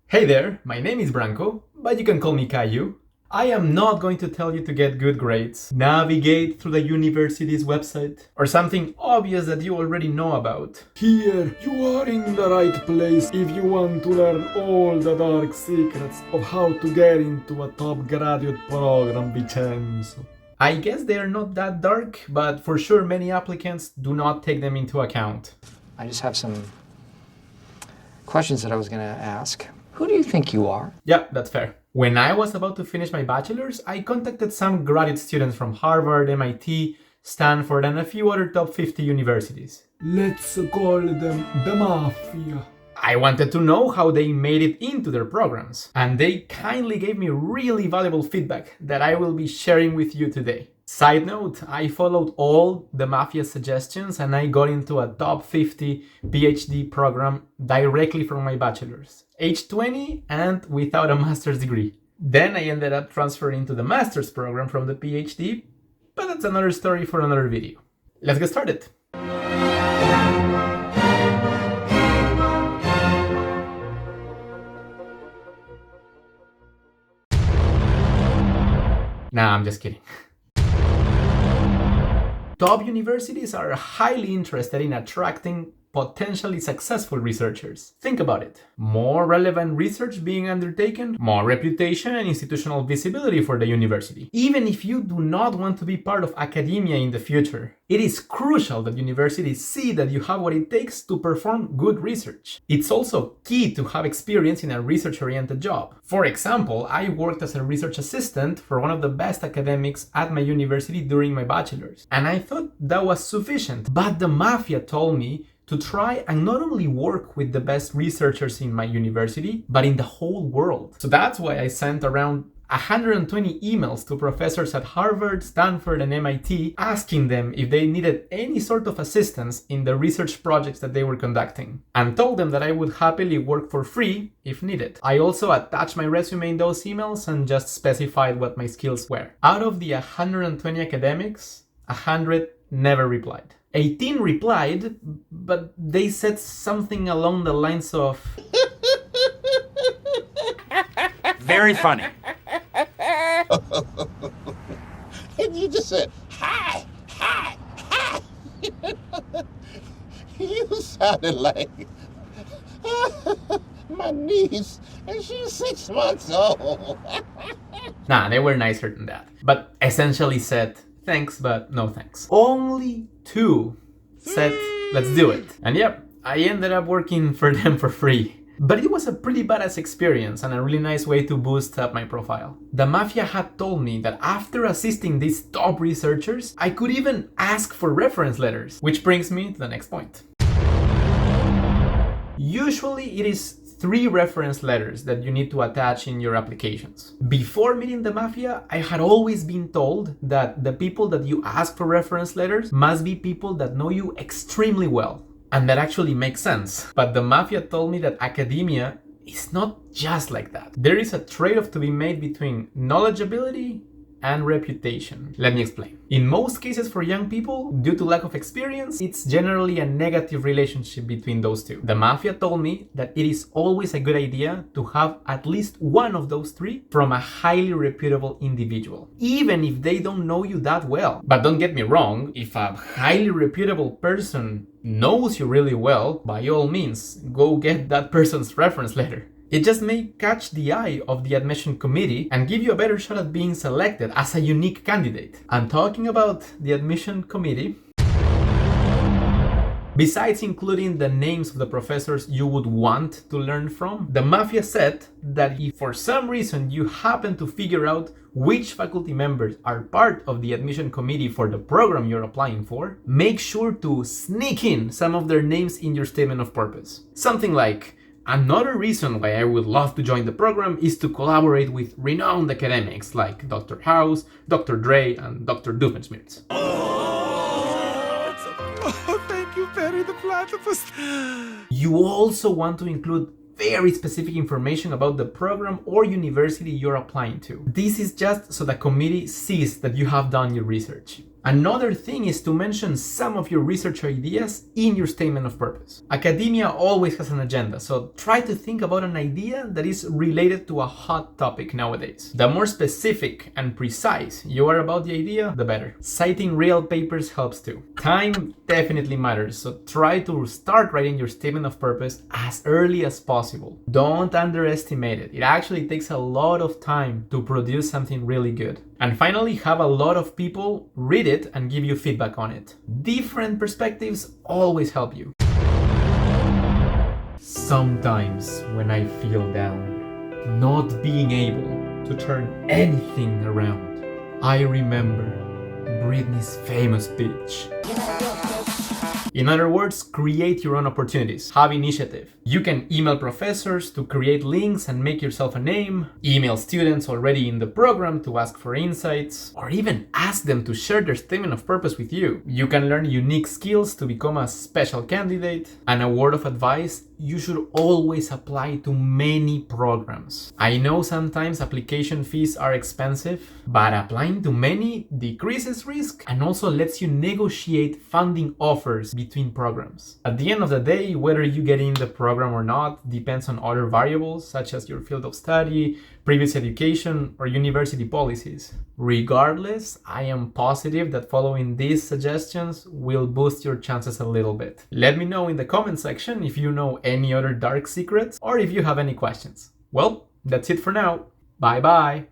Hey there, my name is Branko, but you can call me Caillou. I am not going to tell you to get good grades, navigate through the university's website, or something obvious that you already know about. Here, you are in the right place if you want to learn all the dark secrets of how to get into a top graduate program, Vincenzo. I guess they are not that dark, but for sure many applicants do not take them into account. I just have some questions that I was going to ask. Who do you think you are? Yeah, that's fair. When I was about to finish my bachelor's, I contacted some graduate students from Harvard, MIT, Stanford, and a few other top 50 universities. Let's call them the Mafia. I wanted to know how they made it into their programs, and they kindly gave me really valuable feedback that I will be sharing with you today. Side note, I followed all the Mafia suggestions and I got into a top 50 Ph.D. program directly from my bachelor's, age 20 and without a master's degree. Then I ended up transferring to the master's program from the Ph.D., but that's another story for another video. Let's get started. Nah, I'm just kidding. Top universities are highly interested in attracting potentially successful researchers. Think about it. More relevant research being undertaken, more reputation and institutional visibility for the university. Even if you do not want to be part of academia in the future, it is crucial that universities see that you have what it takes to perform good research. It's also key to have experience in a research-oriented job. For example, I worked as a research assistant for one of the best academics at my university during my bachelor's, and I thought that was sufficient. But the Mafia told me to try and not only work with the best researchers in my university, but in the whole world. So that's why I sent around 120 emails to professors at Harvard, Stanford, and MIT asking them if they needed any sort of assistance in the research projects that they were conducting, and told them that I would happily work for free if needed. I also attached my resume in those emails and just specified what my skills were. Out of the 120 academics, 100 never replied. 18 replied, but they said something along the lines of... Very funny. And you just said, hi. You sounded like my niece, and she's 6 months old. Nah, they were nicer than that. But essentially said, thanks, but no thanks. Only 2 said, let's do it. And yep, I ended up working for them for free. But it was a pretty badass experience and a really nice way to boost up my profile. The Mafia had told me that after assisting these top researchers, I could even ask for reference letters, which brings me to the next point. Usually it is 3 reference letters that you need to attach in your applications. Before meeting the Mafia, I had always been told that the people that you ask for reference letters must be people that know you extremely well. And that actually makes sense. But the Mafia told me that academia is not just like that. There is a trade-off to be made between knowledgeability and reputation. Let me explain. In most cases for young people, due to lack of experience, it's generally a negative relationship between those two. The Mafia told me that it is always a good idea to have at least one of those 3 from a highly reputable individual, even if they don't know you that well. But don't get me wrong, if a highly reputable person knows you really well, by all means, go get that person's reference letter. It just may catch the eye of the admission committee and give you a better shot at being selected as a unique candidate. And talking about the admission committee, besides including the names of the professors you would want to learn from, the Mafia said that if for some reason you happen to figure out which faculty members are part of the admission committee for the program you're applying for, make sure to sneak in some of their names in your statement of purpose. Something like, another reason why I would love to join the program is to collaborate with renowned academics like Dr. House, Dr. Dre, and Dr. Doofenshmirtz. Oh, thank you, Perry the Platypus. You also want to include very specific information about the program or university you're applying to. This is just so the committee sees that you have done your research. Another thing is to mention some of your research ideas in your statement of purpose. Academia always has an agenda, so try to think about an idea that is related to a hot topic nowadays. The more specific and precise you are about the idea, the better. Citing real papers helps too. Time definitely matters, so try to start writing your statement of purpose as early as possible. Don't underestimate it. It actually takes a lot of time to produce something really good. And finally, have a lot of people read it and give you feedback on it. Different perspectives always help you. Sometimes when I feel down, not being able to turn anything around, I remember Britney's famous speech. In other words, create your own opportunities. Have initiative. You can email professors to create links and make yourself a name, email students already in the program to ask for insights, or even ask them to share their statement of purpose with you. You can learn unique skills to become a special candidate. And a word of advice, you should always apply to many programs. I know sometimes application fees are expensive, but applying to many decreases risk and also lets you negotiate funding offers between programs. At the end of the day, whether you get in the program or not depends on other variables such as your field of study, previous education, or university policies. Regardless, I am positive that following these suggestions will boost your chances a little bit. Let me know in the comment section if you know any other dark secrets or if you have any questions. Well, that's it for now. Bye bye.